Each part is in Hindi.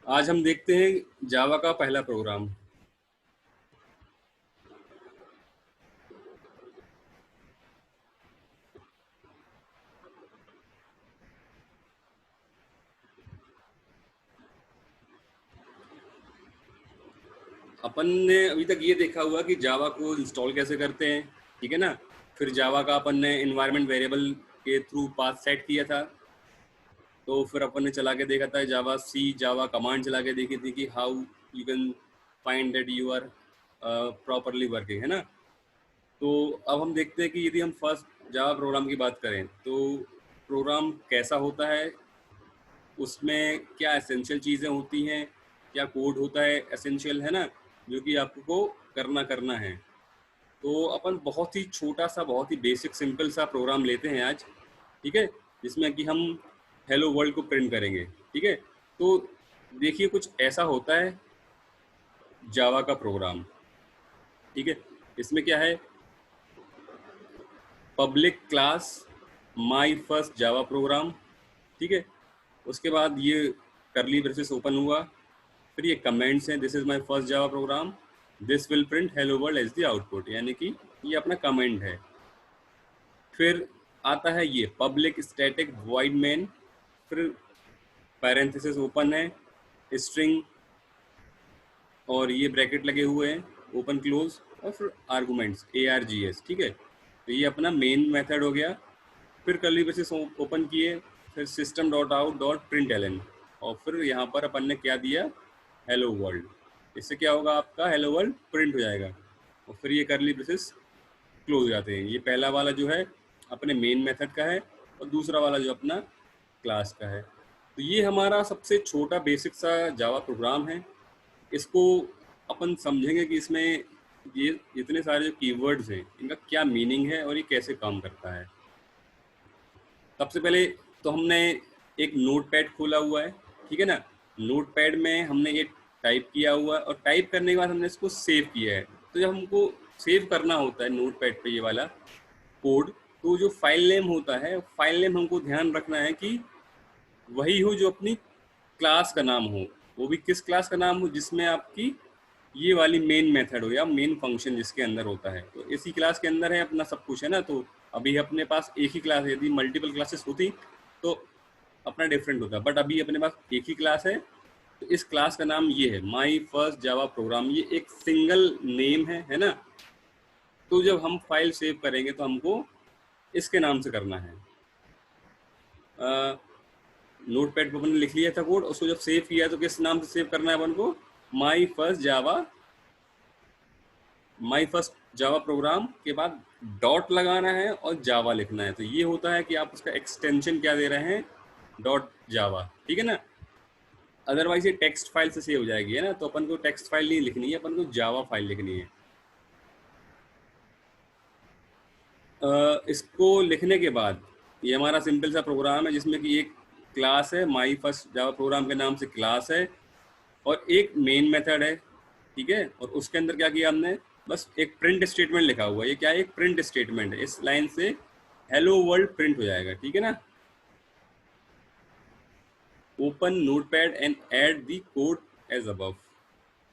आज हम देखते हैं जावा का पहला प्रोग्राम। अपन ने अभी तक ये देखा हुआ कि जावा को इंस्टॉल कैसे करते हैं, ठीक है ना। फिर जावा का अपन ने इन्वायरमेंट वेरिएबल के थ्रू पाथ सेट किया था। तो फिर अपन ने चला के देखा था जावा सी जावा कमांड चला के देखी थी कि how you can find that you are properly working, है ना। तो अब हम देखते हैं कि यदि हम फर्स्ट जावा प्रोग्राम की बात करें तो प्रोग्राम कैसा होता है, उसमें क्या एसेंशियल चीज़ें होती हैं, क्या कोड होता है एसेंशियल, है ना, जो कि आपको करना करना है। तो अपन बहुत ही छोटा सा, बहुत ही बेसिक सिंपल सा प्रोग्राम लेते हैं आज, ठीक है, जिसमें कि हम हेलो वर्ल्ड को प्रिंट करेंगे, ठीक है। तो देखिए कुछ ऐसा होता है जावा का प्रोग्राम, ठीक है। इसमें क्या है, public class my first Java programme, ठीक है। उसके बाद ये करली ब्रेसेस ओपन हुआ, फिर ये कमेंट्स हैं, this is my first Java program, this will print hello world as the output, यानी कि ये अपना कमेंट है। फिर आता है ये पब्लिक स्टैटिक वॉइड मेन, फिर पैरेंथेसिस ओपन है, स्ट्रिंग और ये ब्रैकेट लगे हुए हैं ओपन क्लोज, और फिर आर्गुमेंट्स ARGS, ठीक है। तो ये अपना मेन मेथड हो गया। फिर कर्ली ब्रेसेस ओपन किए, फिर system dot out dot print L N, और फिर यहाँ पर अपन ने क्या दिया, हेलो वर्ल्ड। इससे क्या होगा, आपका हेलो वर्ल्ड प्रिंट हो जाएगा, और फिर ये कर्ली ब्रेसेस क्लोज हो जाते हैं। ये पहला वाला जो है अपने मेन मेथड का है, और दूसरा वाला जो अपना क्लास का है। तो ये हमारा सबसे छोटा बेसिक सा जावा प्रोग्राम है। इसको अपन समझेंगे कि इसमें ये इतने सारे जो कीवर्ड्स हैं इनका क्या मीनिंग है और ये कैसे काम करता है। सबसे पहले तो हमने एक नोटपैड खोला हुआ है, ठीक है ना। नोटपैड में हमने ये टाइप किया हुआ है, और टाइप करने के बाद हमने इसको सेव किया है। तो जब हमको सेव करना होता है नोटपैड पे ये वाला कोड, तो जो फाइल नेम होता है, फाइल नेम हमको ध्यान रखना है कि वही हो जो अपनी क्लास का नाम हो। वो भी किस क्लास का नाम हो, जिसमें आपकी ये वाली मेन मेथड हो या मेन फंक्शन जिसके अंदर होता है। तो इसी क्लास के अंदर है अपना सब कुछ, है ना। तो अभी अपने पास एक ही क्लास है, यदि मल्टीपल क्लासेस होती तो अपना डिफरेंट होता, बट अभी अपने पास एक ही क्लास है। तो इस क्लास का नाम ये है माई फर्स्ट जावा प्रोग्राम, ये एक सिंगल नेम है ना। तो जब हम फाइल सेव करेंगे तो हमको इसके नाम से करना है। नोटपैड पर अपन ने लिख लिया था कोड, उसको जब सेव किया तो किस नाम से सेव करना है अपन को, माई फर्स्ट जावा, माई फर्स्ट जावा प्रोग्राम के बाद डॉट लगाना है और जावा लिखना है। तो ये होता है कि आप उसका एक्सटेंशन क्या दे रहे हैं, डॉट जावा, ठीक है ना। अदरवाइज ये टेक्स्ट फाइल से सेव हो जाएगी, है ना। तो अपन को टेक्स्ट फाइल नहीं लिखनी है, अपन को जावा फाइल लिखनी है। इसको लिखने के बाद ये हमारा सिंपल सा प्रोग्राम है, जिसमें कि एक क्लास है, माई फर्स्ट जावा प्रोग्राम के नाम से क्लास है, और एक मेन मेथड है, ठीक है। और उसके अंदर क्या किया हमने, बस एक प्रिंट स्टेटमेंट लिखा हुआ है। ये क्या है, एक प्रिंट स्टेटमेंट है। इस लाइन से हेलो वर्ल्ड प्रिंट हो जाएगा, ठीक है ना। Open notepad and add the code as above,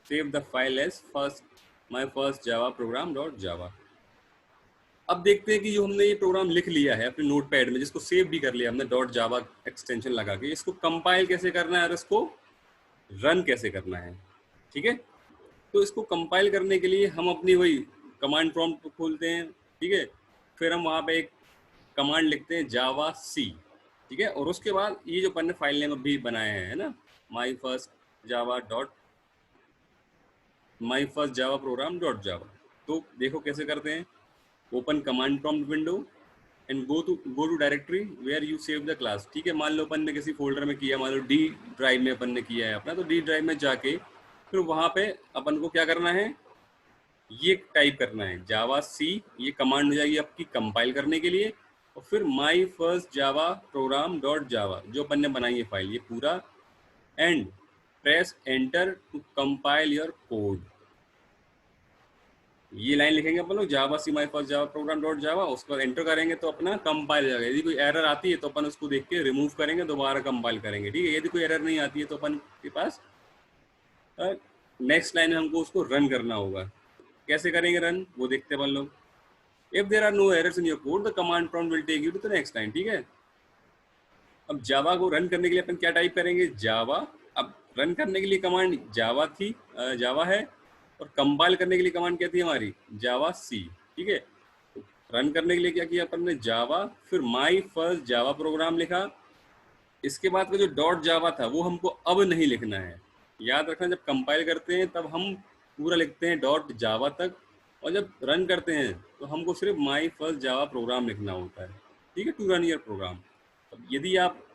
save the file as first my first Java program dot Java. अब देखते हैं कि जो हमने ये प्रोग्राम लिख लिया है अपने नोटपैड में, जिसको सेव भी कर लिया हमने डॉट जावा एक्सटेंशन लगा के, इसको कंपाइल कैसे करना है और इसको रन कैसे करना है, ठीक है। तो इसको कंपाइल करने के लिए हम अपनी वही कमांड प्रॉम्प्ट को खोलते हैं, ठीक है। फिर हम वहाँ पे एक कमांड लिखते हैं जावा सी, ठीक है। और उसके बाद ये जो अपन ने फाइल नेम अभी बनाए हैं, है ना, my first Java dot my first Java program dot Java. तो देखो कैसे करते हैं, open command prompt window and go to directory where you save the class, ठीक है। मान लो अपन ने किसी फोल्डर में किया, मान लो डी ड्राइव में अपन ने किया है अपना, तो डी ड्राइव में जाके फिर वहाँ पे अपन को क्या करना है, ये टाइप करना है जावा सी। ये कमांड हो जाएगी आपकी कंपाइल करने के लिए। और फिर my first Java program dot Java जो अपन ने बनाई है फाइल, ये पूरा, and press enter to compile your code. ये लाइन लिखेंगे अपन लोग, javac my first Java program dot Java, उसको एंटर करेंगे तो अपना कंपाइल हो जाएगा। यदि कोई एरर आती है तो अपन उसको देख के रिमूव करेंगे, दोबारा कंपाइल करेंगे, ठीक है। यदि कोई एरर नहीं आती है तो अपन के पास नेक्स्ट लाइन में हमको उसको रन करना होगा। कैसे करेंगे रन, वो देखते हैं अपन लोग। If there are no errors in your code the command prompt will take you to the next line, ठीक है। अब जावा को रन करने के लिए अपन क्या टाइप करेंगे, जावा। अब रन करने के लिए कमांड जावा थी, जावा है, और कंपाइल करने के लिए कमांड क्या थी हमारी, जावा सी, ठीक है। तो रन करने के लिए क्या किया अपन ने, जावा, फिर माई फर्स्ट जावा प्रोग्राम लिखा। इसके बाद का जो डॉट जावा था वो हमको अब नहीं लिखना है, याद रखना। जब कंपाइल करते हैं तब हम पूरा लिखते हैं डॉट जावा तक, और जब रन करते हैं तो हमको सिर्फ माई फर्स्ट जावा प्रोग्राम लिखना होता है, ठीक है, टू रन योर प्रोग्राम। अब यदि आप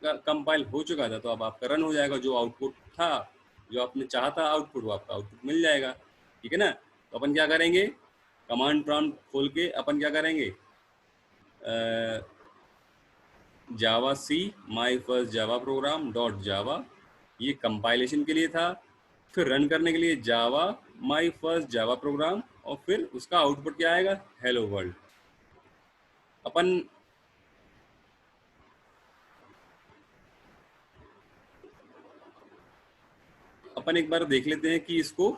कंपाइल हो चुका था तो अब आपका रन हो जाएगा, जो आउटपुट था, जो आपने चाहा था आउटपुट, वो आपका आउटपुट मिल जाएगा, ठीक है ना। तो अपन क्या करेंगे, कमांड प्रॉम्प्ट खोल के अपन क्या करेंगे, javac my first Java program dot Java, ये कंपाइलेशन के लिए था। फिर रन करने के लिए जावा माई फर्स्ट जावा प्रोग्राम, और फिर उसका आउटपुट क्या आएगा, हेलो वर्ल्ड। अपन एक बार देख लेते हैं कि इसको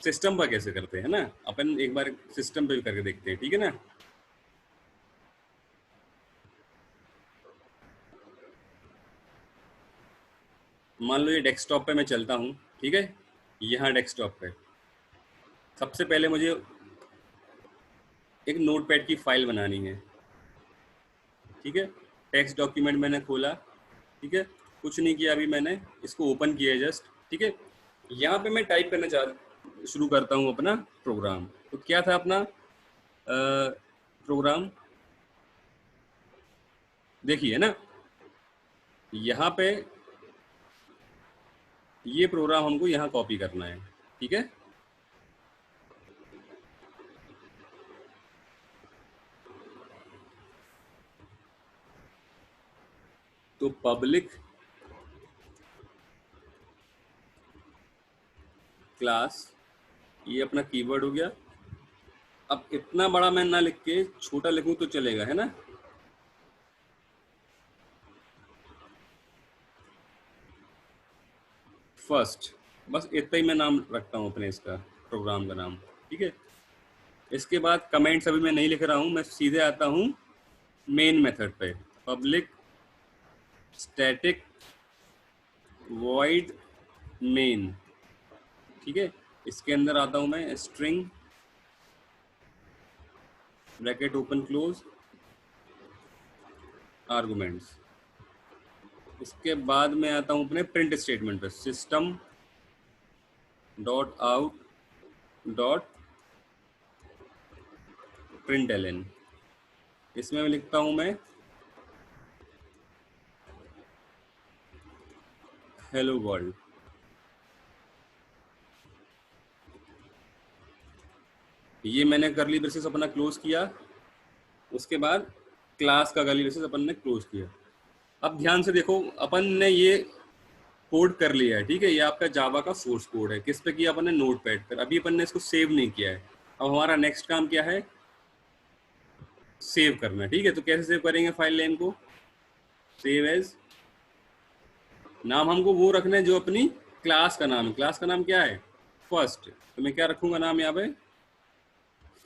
सिस्टम पर कैसे करते हैं ना। अपन एक बार सिस्टम पे भी करके देखते हैं, ठीक है ना। मान लो ये डेस्कटॉप पे मैं चलता हूँ, ठीक है। यहाँ डेस्कटॉप पे सबसे पहले मुझे एक नोटपैड की फाइल बनानी है, ठीक है। टेक्स्ट डॉक्यूमेंट मैंने खोला, ठीक है, कुछ नहीं किया अभी, मैंने इसको ओपन किया जस्ट, ठीक है। यहाँ पे मैं टाइप करना शुरू करता हूँ अपना प्रोग्राम। तो क्या था अपना प्रोग्राम, देखिए ना, यहाँ पे ये प्रोग्राम हमको यहाँ कॉपी करना है, ठीक है। तो पब्लिक क्लास, ये अपना कीवर्ड हो गया। अब इतना बड़ा मैं ना लिख के छोटा लिखूं तो चलेगा, है ना। फर्स्ट, बस इतना ही मैं नाम रखता हूँ अपने इसका प्रोग्राम का नाम, ठीक है। इसके बाद कमेंट्स अभी मैं नहीं लिख रहा हूँ, मैं सीधे आता हूँ मेन मेथड पे, पब्लिक स्टैटिक वॉइड मेन, ठीक है। इसके अंदर आता हूँ मैं string bracket open close arguments. इसके बाद मैं आता हूँ अपने प्रिंट स्टेटमेंट पे, system dot out dot print L, इसमें मैं लिखता हूँ मैं हेलो वर्ल्ड। ये मैंने करली ब्रेसेस अपना क्लोज किया, उसके बाद क्लास का करली ब्रेसेस अपन ने क्लोज किया। अब ध्यान से देखो, अपन ने ये कोड कर लिया है, ठीक है। ये आपका जावा का सोर्स कोड है, किस पे किया अपन ने, नोटपैड पर। अभी अपन ने इसको सेव नहीं किया है। अब हमारा नेक्स्ट काम क्या है, सेव करना, ठीक है। तो कैसे सेव करेंगे फाइल नेम को, सेव एज, नाम हमको वो रखना है जो अपनी क्लास का नाम है। क्लास का नाम क्या है, फर्स्ट। तो मैं क्या रखूंगा नाम यहाँ पे,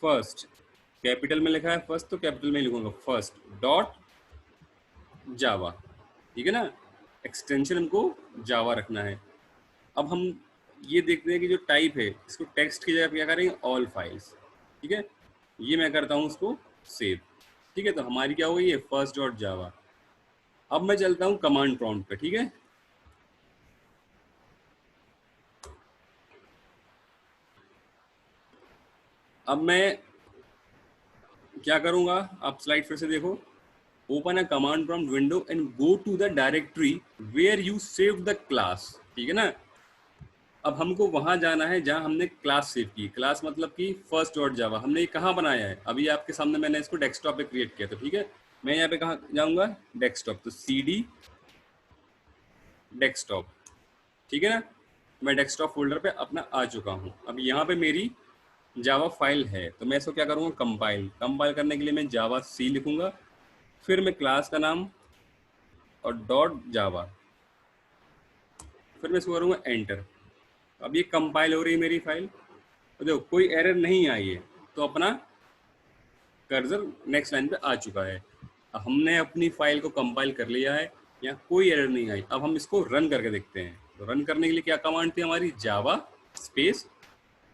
फर्स्ट, कैपिटल में लिखा है फर्स्ट तो कैपिटल में लिखूंगा फर्स्ट डॉट जावा, ठीक है ना। एक्सटेंशन हमको जावा रखना है। अब हम ये देखते हैं कि जो टाइप है, इसको टेक्स्ट की जगह क्या करेंगे, ऑल फाइल्स, ठीक है। ये मैं करता हूँ उसको सेव, ठीक है। तो हमारी क्या हो गई है, फर्स्ट डॉट जावा। अब मैं चलता हूँ कमांड प्रॉम्प्ट पे, ठीक है। अब मैं क्या करूंगा, आप स्लाइड फिर से देखो, open a command prompt window and go to the directory where you save the class, ठीक है ना। अब हमको वहां जाना है जहां हमने क्लास सेव की। क्लास मतलब कि फर्स्ट डॉट जावा, हमने ये कहाँ बनाया है, अभी आपके सामने मैंने इसको डेस्कटॉप पे क्रिएट किया था, ठीक है। मैं यहाँ पे कहाँ जाऊंगा, डेस्कटॉप, तो CD डेस्कटॉप, ठीक है ना। मैं डेस्कटॉप फोल्डर पे अपना आ चुका हूँ। अब यहाँ पे मेरी जावा फाइल है, तो मैं इसको क्या करूँगा, कंपाइल। कंपाइल करने के लिए मैं जावा सी लिखूंगा, फिर मैं क्लास का नाम और डॉट जावा, फिर मैं इसको करूँगा एंटर। अब ये कंपाइल हो रही है मेरी फाइल, तो देखो कोई एरर नहीं आई है, तो अपना कर्सर नेक्स्ट लाइन पे आ चुका है। अब हमने अपनी फाइल को कंपाइल कर लिया है, यहाँ कोई एरर नहीं आई। अब हम इसको रन करके देखते हैं। तो रन करने के लिए क्या कमांड थी हमारी, जावा स्पेस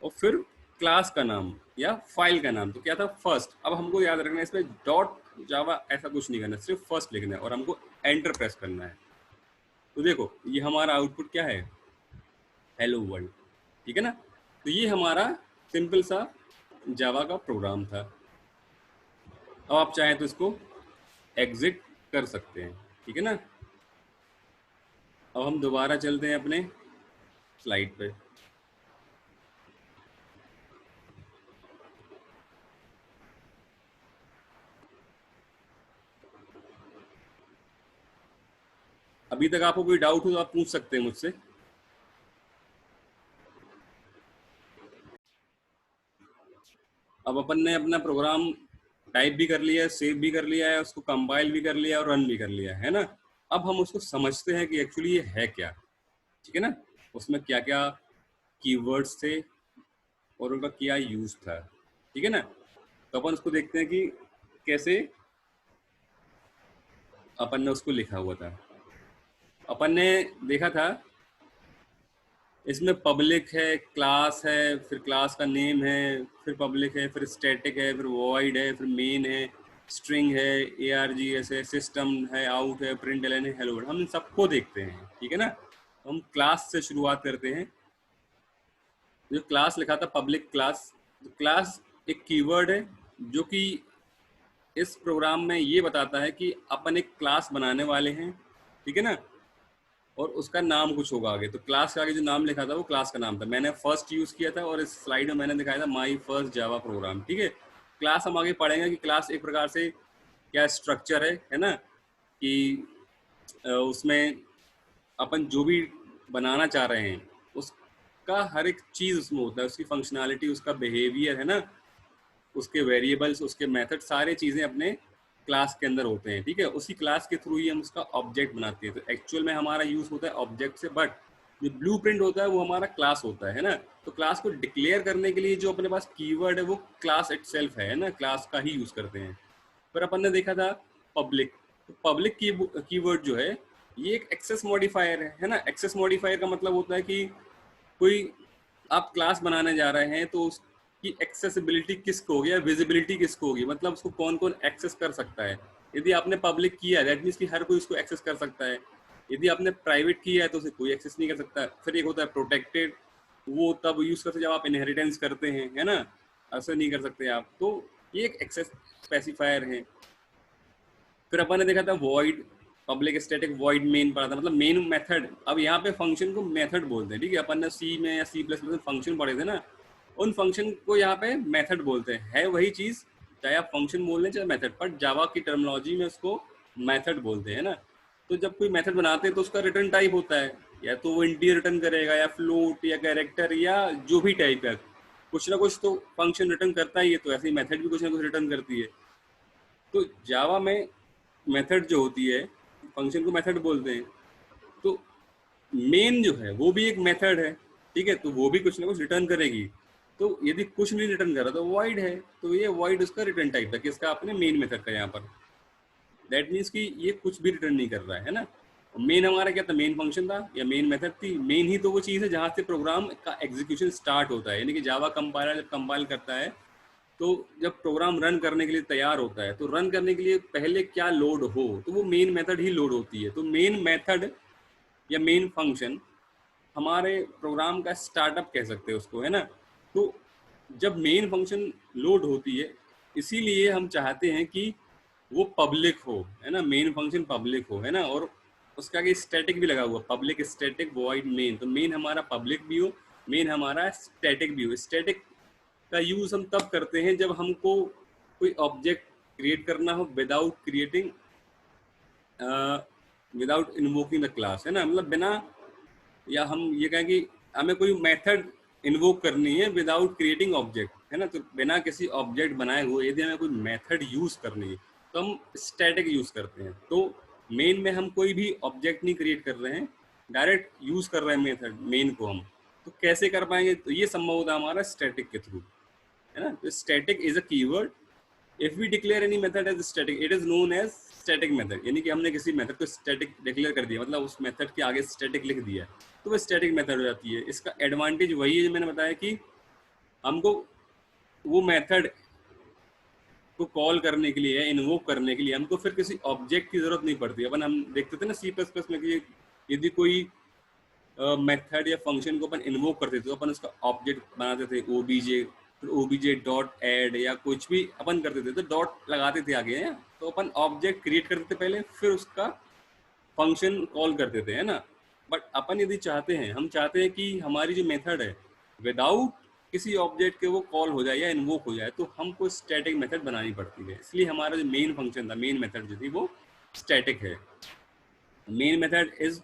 और फिर क्लास का नाम या फाइल का नाम, तो क्या था फर्स्ट। अब हमको याद रखना है इसमें डॉट जावा ऐसा कुछ नहीं करना, सिर्फ फर्स्ट लिखना है और हमको एंटर प्रेस करना है। तो देखो ये हमारा आउटपुट क्या है, हेलो वर्ल्ड, ठीक है ना। तो ये हमारा सिंपल सा जावा का प्रोग्राम था। अब आप चाहें तो इसको एग्जिट कर सकते हैं, ठीक है ना। अब हम दोबारा चलते हैं अपने स्लाइड पे। अभी तक आपको कोई डाउट हो तो आप पूछ सकते हैं मुझसे। अब अपन ने अपना प्रोग्राम टाइप भी कर लिया है, सेव भी कर लिया है, उसको कंपाइल भी कर लिया और रन भी कर लिया है ना। अब हम उसको समझते हैं कि एक्चुअली ये है क्या, ठीक है ना, उसमें क्या क्या कीवर्ड्स थे और उनका क्या यूज था, ठीक है ना। तो अपन उसको देखते हैं कि कैसे अपन ने उसको लिखा हुआ था। अपन ने देखा था इसमें पब्लिक है, क्लास है, फिर क्लास का नेम है, फिर पब्लिक है, फिर स्टैटिक है, फिर वॉइड है, फिर मेन है, स्ट्रिंग है, ARGS है, सिस्टम है, आउट है, प्रिंट है, हेलो वर्ल्ड। हम इन सबको देखते हैं, ठीक है ना। तो हम क्लास से शुरुआत करते हैं। जो क्लास लिखा था पब्लिक क्लास, तो क्लास एक कीवर्ड है जो कि इस प्रोग्राम में ये बताता है कि अपन एक क्लास बनाने वाले हैं, ठीक है ना, और उसका नाम कुछ होगा आगे। तो क्लास के आगे जो नाम लिखा था वो क्लास का नाम था। मैंने फर्स्ट यूज किया था और इस स्लाइड में मैंने दिखाया था माई फर्स्ट जावा प्रोग्राम, ठीक है। क्लास हम आगे पढ़ेंगे कि क्लास एक प्रकार से क्या स्ट्रक्चर है ना, कि उसमें अपन जो भी बनाना चाह रहे हैं उसका हर एक चीज उसमें होता है, उसकी फंक्शनैलिटी, उसका बिहेवियर है ना, उसके वेरिएबल्स, उसके मेथड, सारे चीज़ें अपने क्लास के अंदर होते हैं, ठीक है। उसी क्लास के थ्रू ही हम उसका ऑब्जेक्ट बनाते हैं। तो एक्चुअल में हमारा यूज होता है ऑब्जेक्ट से, बट जो ब्लूप्रिंट होता है वो हमारा क्लास होता है ना। तो क्लास को डिक्लेयर करने के लिए जो अपने पास कीवर्ड है वो क्लास इटसेल्फ है ना, क्लास का ही यूज करते हैं। फिर अपन ने देखा था पब्लिक। तो पब्लिक कीवर्ड जो है ये एक एक्सेस मॉडिफायर है ना। एक्सेस मॉडिफायर का मतलब होता है कि कोई आप क्लास बनाने जा रहे हैं तो उसकी एक्सेसिबिलिटी किसको होगी या विजिबिलिटी किसको होगी, मतलब उसको कौन कौन एक्सेस कर सकता है। यदि आपने पब्लिक किया है दैट मीन्स कि हर कोई उसको एक्सेस कर सकता है। यदि आपने प्राइवेट किया है तो उसे कोई एक्सेस नहीं कर सकता। फिर एक होता है प्रोटेक्टेड, वो तब यूज करते जब आप इनहेरिटेंस करते हैं, है ना, ऐसे नहीं कर सकते आप। तो ये एक एक्सेस स्पेसिफायर है। फिर अपन ने देखा था void, public static void main पढ़ा था, मतलब मेन मेथड। अब यहाँ पे फंक्शन को मेथड बोलते हैं, ठीक है। अपन ने सी में या C++ में फंक्शन पढ़े थे ना, उन फंक्शन को यहाँ पे मेथड बोलते हैं। है वही चीज, चाहे आप फंक्शन बोल लें चाहे मेथड, पर जावा की टर्मिनोलॉजी में उसको मेथड बोलते हैं ना। तो जब कोई मेथड बनाते हैं तो उसका रिटर्न टाइप होता है, या तो वो इंटीजर रिटर्न करेगा या फ्लोट या कैरेक्टर या जो भी टाइप है, कुछ ना कुछ तो फंक्शन रिटर्न करता ही है। तो ऐसे ही मेथड भी कुछ ना कुछ रिटर्न करती है। तो जावा में मेथड जो होती है, फंक्शन को मेथड बोलते हैं। तो मेन जो है वो भी एक मेथड है, ठीक है, तो वो भी कुछ ना कुछ रिटर्न करेगी। तो यदि कुछ नहीं रिटर्न कर रहा तो वॉइड है, तो ये वॉइड उसका रिटर्न टाइप था किसका, अपने मेन मेथड का। यहाँ पर दैट मीन्स कि ये कुछ भी रिटर्न नहीं कर रहा है ना। मेन हमारा क्या था, मेन फंक्शन था या मेन मेथड थी। मेन ही तो वो चीज़ है जहाँ से प्रोग्राम का एग्जीक्यूशन स्टार्ट होता है, यानी कि जावा कंपाइलर जब कंपाइल करता है तो जब प्रोग्राम रन करने के लिए तैयार होता है तो रन करने के लिए पहले क्या लोड हो, तो वो मेन मेथड ही लोड होती है। तो मेन मेथड या मेन फंक्शन हमारे प्रोग्राम का स्टार्टअप कह सकते हैं उसको, है ना। तो जब मेन फंक्शन लोड होती है, इसीलिए हम चाहते हैं कि वो पब्लिक हो, है ना, मेन फंक्शन पब्लिक हो, है ना। और उसका आगे स्टैटिक भी लगा हुआ, पब्लिक स्टैटिक वॉइड मेन। तो मेन हमारा पब्लिक भी हो, मेन हमारा स्टैटिक भी हो। स्टैटिक का यूज हम तब करते हैं जब हमको कोई ऑब्जेक्ट क्रिएट करना हो without creating, without invoking the class, है ना, मतलब बिना, या हम ये कहें कि हमें कोई मेथड इन्वोक करनी है विदाउट क्रिएटिंग ऑब्जेक्ट, है ना। तो बिना किसी ऑब्जेक्ट बनाए हुए यदि हमें कोई मेथड यूज करनी है तो हम स्टैटिक यूज करते हैं। तो मेन में हम कोई भी ऑब्जेक्ट नहीं क्रिएट कर रहे हैं, डायरेक्ट यूज कर रहे हैं मेथड मेन को हम। तो कैसे कर पाएंगे? तो ये संभव होता है हमारा स्टैटिक के थ्रू, है ना। तो static is a keyword. If we declare any method as static, it is known as static method. यानी कि हमने किसी मेथड को स्टैटिक डिक्लेयर कर दिया, मतलब उस मेथड के आगे स्टैटिक लिख दिया, तो वो स्टैटिक मेथड हो जाती है। इसका एडवांटेज वही है जो मैंने बताया कि हमको वो मेथड को कॉल करने के लिए, इन्वोक करने के लिए हमको फिर किसी ऑब्जेक्ट की जरूरत नहीं पड़ती। अपन हम देखते थे ना सी प्लस प्लस में कि यदि कोई मेथड या फंक्शन को अपन इन्वोक करते थे तो अपन उसका ऑब्जेक्ट बनाते थे, ओबीजे, फिर ओबीजे डॉट ऐड या कुछ भी अपन करते थे तो डॉट लगाते थे आगे, है। तो अपन ऑब्जेक्ट क्रिएट करते थे पहले, फिर उसका फंक्शन कॉल करते थे, है ना। बट अपन यदि चाहते हैं, हम चाहते हैं कि हमारी जो मेथड है विदाउट किसी ऑब्जेक्ट के वो कॉल हो जाए या इन्वोक हो जाए, तो हमको स्टैटिक मेथड बनानी पड़ती है। इसलिए हमारा जो मेन फंक्शन था, मेन मेथड जो थी वो स्टैटिक है। Main method is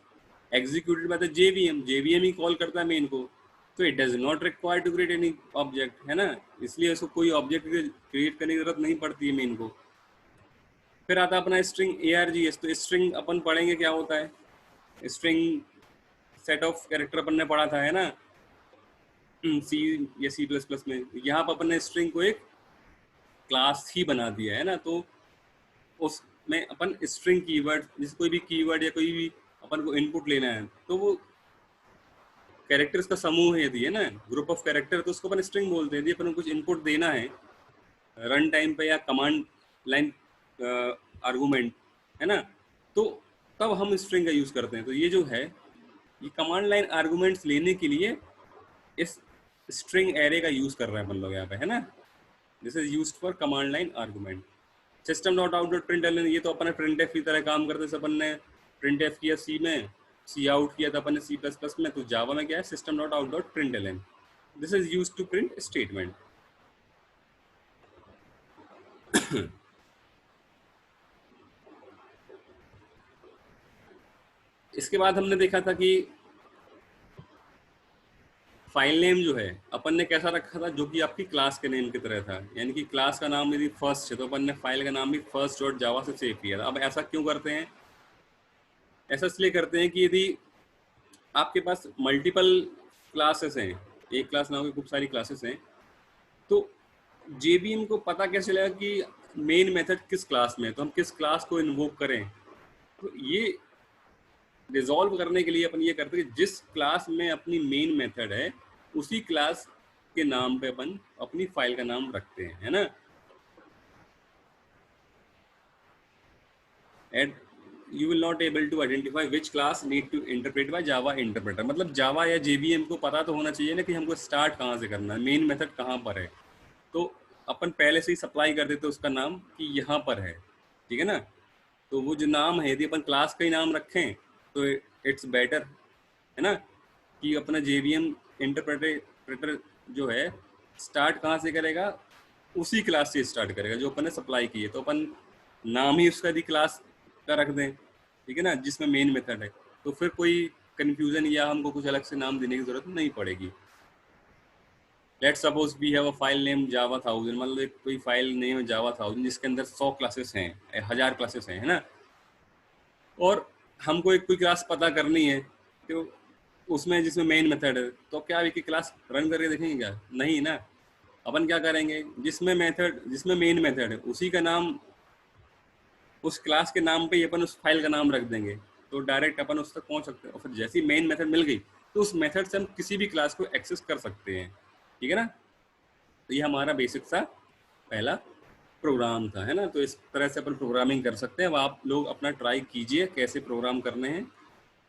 executed by the JVM, JVM ही कॉल करता है मेन को। तो it does not require to create any object, है ना। इसलिए उसको कोई ऑब्जेक्ट क्रिएट करने की जरूरत नहीं पड़ती है मेन को। फिर आता है अपना स्ट्रिंग ARGS। तो स्ट्रिंग अपन पढ़ेंगे क्या होता है। स्ट्रिंग सेट ऑफ कैरेक्टर अपन ने पढ़ा था, है ना, सी या सी प्लस प्लस में। यहाँ पर अपन ने स्ट्रिंग को एक क्लास ही बना दिया है ना। तो उसमें अपन स्ट्रिंग कीवर्ड, जैसे कोई भी कीवर्ड या कोई भी अपन को इनपुट लेना है, तो वो कैरेक्टर्स का समूह है यदि, है ना, ग्रुप ऑफ कैरेक्टर, तो उसको अपन स्ट्रिंग बोलते हैं। यदि अपन को कुछ इनपुट देना है रन टाइम पे या कमांड लाइन आर्गूमेंट, है ना, तो तब हम स्ट्रिंग का यूज करते हैं। तो ये जो है, ये कमांड लाइन आर्गूमेंट्स लेने के लिए इस स्ट्रिंग एरे का यूज कर रहे हैं अपन लोग यहाँ पे, है ना। This is used for command line argument. System dot out dot print L, ये तो अपन ने प्रिंट एफ की तरह काम करते थे। अपन ने प्रिंट एफ किया सी में, सी आउट किया था अपन ने सी प्लस प्लस में। तो जावा में क्या है, system dot out dot print L N, this is use to print statement. इसके बाद हमने देखा था कि फाइल नेम जो है अपन ने कैसा रखा था, जो कि आपकी क्लास के नेम की तरह था। यानी कि क्लास का नाम यदि फर्स्ट है तो अपन ने फाइल का नाम भी फर्स्ट डॉट जावा से सेव किया था। अब ऐसा क्यों करते हैं? ऐसा इसलिए करते हैं कि यदि आपके पास मल्टीपल क्लासेस हैं, एक क्लास ना हो खूब सारी क्लासेस हैं, तो जेवीएम को पता कैसे चलेगा कि मेन मेथड किस क्लास में है, तो हम किस क्लास को इन्वोक करें। तो ये रिजॉल्व करने के लिए अपन ये करते हैं कि जिस क्लास में अपनी मेन मेथड है उसी क्लास के नाम पे अपन अपनी फाइल का नाम रखते हैं, है ना। And you will not able to identify which class need to interpret by Java interpreter. मतलब जावा या जेवीएम को पता तो होना चाहिए ना कि हमको स्टार्ट कहाँ से करना है, मेन मेथड कहाँ पर है। तो अपन पहले से ही सप्लाई कर देते उसका नाम कि यहाँ पर है, ठीक है ना। तो वो जो नाम है, यदि अपन क्लास का ही नाम रखें तो इट्स बेटर, है ना, कि अपना जेवीएम इंटरप्रेटर जो है स्टार्ट कहाँ से करेगा, उसी क्लास से स्टार्ट करेगा जो अपन ने सप्लाई की है। तो अपन नाम ही उसका यदि क्लास का रख दें, ठीक है ना, जिसमें मेन मेथड है, तो फिर कोई कन्फ्यूजन या हमको कुछ अलग से नाम देने की जरूरत नहीं पड़ेगी। Let's suppose we have a file name Java 1000, मतलब एक कोई फाइल नेम है जावा 1000 जिसके अंदर 100 क्लासेस हैं, 1000 क्लासेस हैं, है ना। और हमको एक कोई क्लास पता करनी है तो उसमें जिसमें मेन मेथड है, तो क्या एक क्लास रन करके देखेंगे क्या? नहीं ना। अपन क्या करेंगे, जिसमें मेथड, जिसमें मेन मेथड है उसी का नाम, उस क्लास के नाम पे ही अपन उस फाइल का नाम रख देंगे, तो डायरेक्ट अपन उस तक पहुंच सकते हैं। और फिर जैसी मेन मेथड मिल गई तो उस मेथड से हम किसी भी क्लास को एक्सेस कर सकते हैं, ठीक है ना। तो ये हमारा बेसिक सा पहला प्रोग्राम था, है ना। तो इस तरह से अपन प्रोग्रामिंग कर सकते हैं। अब आप लोग अपना ट्राई कीजिए कैसे प्रोग्राम करने हैं।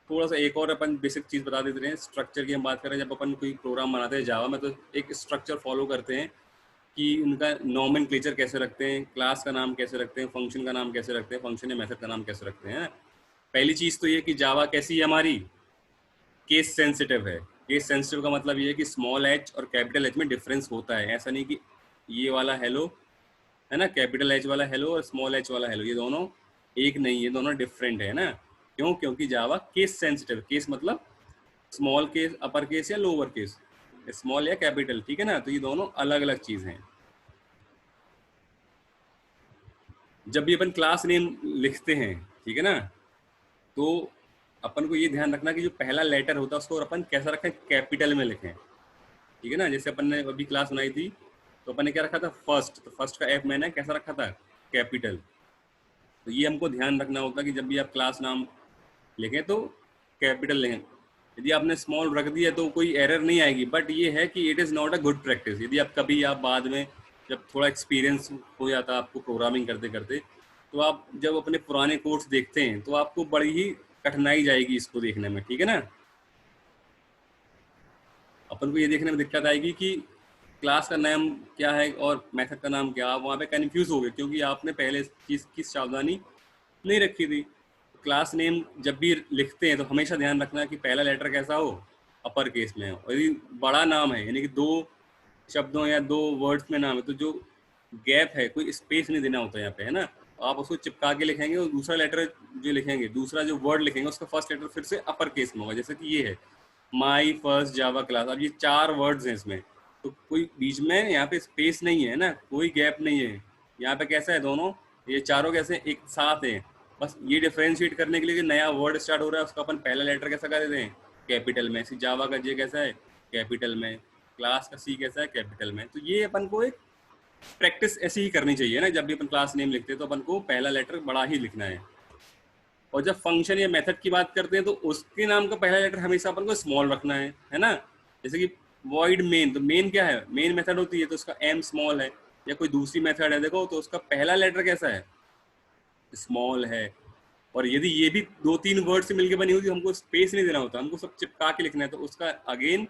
थोड़ा सा एक और अपन बेसिक चीज़ बता देते हैं, स्ट्रक्चर की हम बात करें। जब अपन कोई प्रोग्राम बनाते हैं जावा में तो एक स्ट्रक्चर फॉलो करते हैं कि उनका नॉमेनक्लेचर कैसे रखते हैं, क्लास का नाम कैसे रखते हैं, फंक्शन का नाम कैसे रखते हैं, फंक्शन या मेथड का नाम कैसे रखते हैं। पहली चीज़ तो ये कि जावा कैसी है हमारी, केस सेंसिटिव है। केस सेंसिटिव का मतलब ये है कि स्मॉल एच और कैपिटल एच में डिफरेंस होता है। ऐसा नहीं कि ये वाला हेलो, है ना, कैपिटल एच वाला हेलो और स्मॉल एच वाला हेलो ये दोनों एक नहीं है, दोनों डिफरेंट है ना। क्यों? क्योंकि जावा केस सेंसिटिव, केस मतलब स्मॉल केस, अपर केस या लोअर केस, स्मॉल या कैपिटल, ठीक है ना। तो ये दोनों अलग अलग चीज हैं। जब भी अपन क्लास नेम लिखते हैं, ठीक है ना, तो अपन को ये ध्यान रखना कि जो पहला लेटर होता है उसको अपन कैसा रखें, कैपिटल में लिखें, ठीक है ना। जैसे अपन ने अभी क्लास बनाई थी तो अपन ने क्या रखा था, फर्स्ट, तो फर्स्ट का एफ मैंने कैसा रखा था, कैपिटल। तो ये हमको ध्यान रखना होता है कि जब भी आप क्लास नाम लिखें तो कैपिटल लिखें। यदि आपने स्मॉल रख दिया तो कोई एरर नहीं आएगी, बट ये है कि it is not a good practice. यदि आप कभी आप बाद में जब थोड़ा एक्सपीरियंस हो जाता है आपको प्रोग्रामिंग करते करते, तो आप जब अपने पुराने कोड्स देखते हैं तो आपको बड़ी ही कठिनाई जाएगी इसको देखने में, ठीक है ना। अपन को ये देखने में दिक्कत आएगी कि क्लास का नाम क्या है और मेथड का नाम क्या, आप वहाँ पे कन्फ्यूज हो गए क्योंकि आपने पहले इस चीज़ की सावधानी नहीं रखी थी। क्लास नेम जब भी लिखते हैं तो हमेशा ध्यान रखना कि पहला लेटर कैसा हो, अपर केस में हो। और यदि बड़ा नाम है यानी कि दो शब्दों या दो वर्ड्स में नाम है तो जो गैप है, कोई स्पेस नहीं देना होता है यहाँ पे, है ना। आप उसको चिपका के लिखेंगे और दूसरा लेटर जो लिखेंगे, दूसरा जो वर्ड लिखेंगे उसका फर्स्ट लेटर फिर से अपर केस में होगा। जैसे कि ये है माई फर्स्ट जावा क्लास, अब ये 4 वर्ड्स हैं इसमें, तो कोई बीच में यहाँ पे स्पेस नहीं है ना, कोई गैप नहीं है। यहाँ पे कैसा है, दोनों ये चारों कैसे एक साथ हैं। बस ये डिफरेंशिएट करने के लिए कि नया वर्ड स्टार्ट हो रहा है उसका अपन पहला लेटर कैसा कर देते हैं, कैपिटल में। सी जावा का जे कैसा है, कैपिटल में। क्लास का सी कैसा है, कैपिटल में। तो ये अपन को एक प्रैक्टिस ऐसी ही करनी चाहिए ना, जब भी अपन क्लास नेम लिखते हैं तो अपन को पहला लेटर बड़ा ही लिखना है। और जब फंक्शन या मेथड की बात करते हैं तो उसके नाम का पहला लेटर हमेशा अपन को स्मॉल रखना है ना। जैसे कि वॉइड मेन, तो मेन क्या है, मेन मेथड होती है तो उसका एम स्मॉल है। या कोई दूसरी मेथड है देखो तो उसका पहला लेटर कैसा है, स्मॉल है। और यदि ये भी 2-3 वर्ड से मिलकर बनी होती तो हमको स्पेस नहीं देना होता, हमको सब चिपका के लिखना है। तो उसका अगेन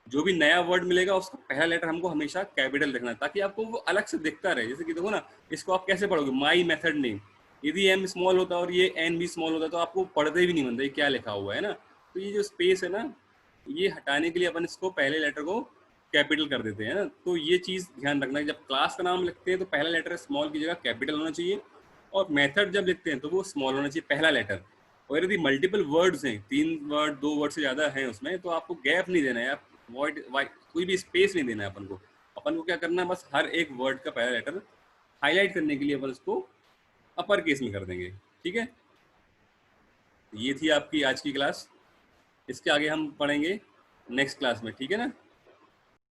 जो भी नया वर्ड मिलेगा उसका पहला लेटर हमको हमेशा कैपिटल रखना है ताकि आपको वो अलग से दिखता रहे। जैसे कि देखो ना, इसको आप कैसे पढ़ोगे, माई मेथड नेम, यदि एम स्मॉल होता और ये एन भी स्मॉल होता तो आपको पढ़ते भी नहीं बनता ये क्या लिखा हुआ है ना। तो ये जो स्पेस है ना, ये हटाने के लिए अपन इसको पहले लेटर को कैपिटल कर देते हैं ना। तो ये चीज़ ध्यान रखना है, जब क्लास का नाम लिखते हैं तो पहला लेटर स्मॉल की जगह कैपिटल होना चाहिए, और मेथड जब लिखते हैं तो वो स्मॉल होना चाहिए पहला लेटर। और यदि मल्टीपल वर्ड्स हैं, 3 वर्ड 2 वर्ड से ज़्यादा हैं उसमें, तो आपको गैप नहीं देना है, आप वॉइड कोई भी स्पेस नहीं देना है अपन को। अपन को क्या करना है, बस हर एक वर्ड का पहला लेटर हाईलाइट करने के लिए अपन उसको अपर केस में कर देंगे, ठीक है। ये थी आपकी आज की क्लास, इसके आगे हम पढ़ेंगे नेक्स्ट क्लास में, ठीक है ना।